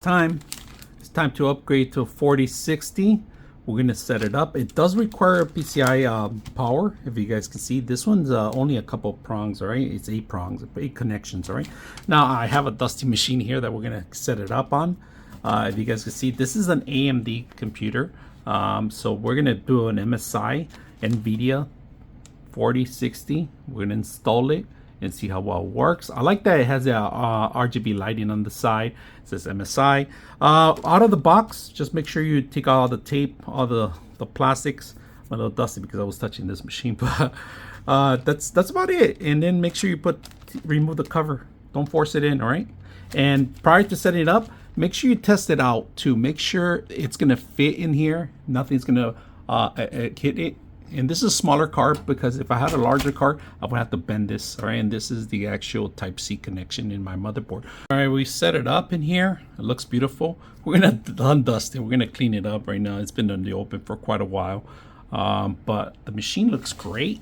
It's time to upgrade to 4060. We're going to set it up. It does require PCI power. If you guys can see, this one's only a couple prongs, all right? It's 8 prongs, 8 connections, all right? Now, I have a dusty machine here that we're going to set it up on. If you guys can see, this is an AMD computer. So we're going to do an MSI NVIDIA 4060. We're going to install it and see how well it works. I like that it has a RGB lighting on the side. It says MSI. Out of the box, just make sure you take out all the tape, all the plastics. I'm a little dusty because I was touching this machine, but that's about it. And then make sure you remove the cover. Don't force it in, all right? And prior to setting it up, make sure you test it out too. Make sure it's gonna fit in here. Nothing's gonna hit it. And this is a smaller card because if I had a larger card, I would have to bend this, all right? And this is the actual Type-C connection in my motherboard. All right, we set it up in here. It looks beautiful. We're gonna undust it. We're gonna clean it up right now. It's been in the open for quite a while, but the machine looks great.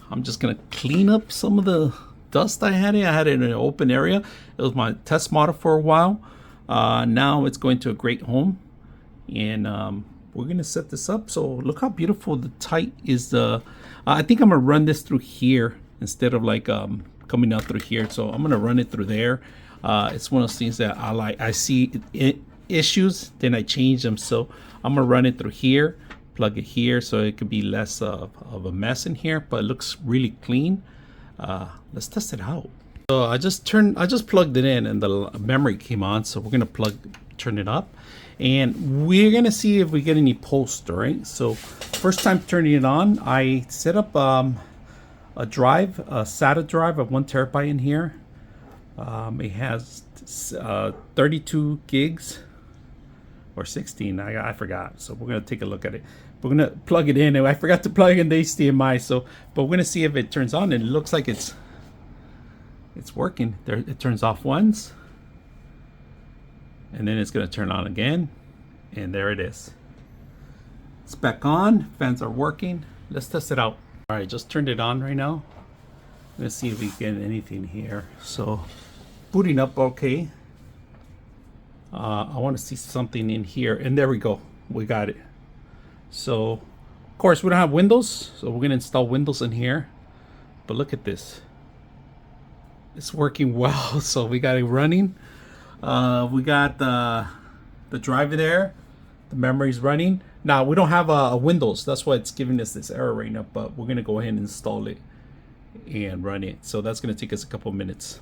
I'm just gonna clean up some of the dust I had it. I had it in an open area. It was my test model for a while. Now it's going to a great home, and we're gonna set this up. So look how beautiful the tight is. I think I'm gonna run this through here instead of like coming out through here. So I'm gonna run it through there. It's one of those things that I like. I see issues, then I change them. So I'm gonna run it through here, plug it here, so it could be less of a mess in here. But it looks really clean. Let's test it out. So I just plugged it in, and the memory came on. So we're gonna turn it up. And we're gonna see if we get any post, all right? So first time turning it on, I set up a drive, a SATA drive of 1 terabyte in here. It has 32 gigs or 16, I forgot. So we're gonna take a look at it. We're gonna plug it in, and I forgot to plug in the HDMI. So, but we're gonna see if it turns on, and it looks like it's working. There, it turns off once. And then it's going to turn on again, and there it is. It's back on. Fans are working. Let's test it out. All right, just turned it on right now. Let's see if we get anything here. So booting up okay. I want to see something in here, and there we go. We got it. So of course we don't have Windows, so we're going to install Windows in here. But look at this. It's working well. So we got it running. We got the driver there. The memory's running. Now we don't have a Windows. That's why it's giving us this error right now. But we're gonna go ahead and install it and run it. So that's gonna take us a couple minutes.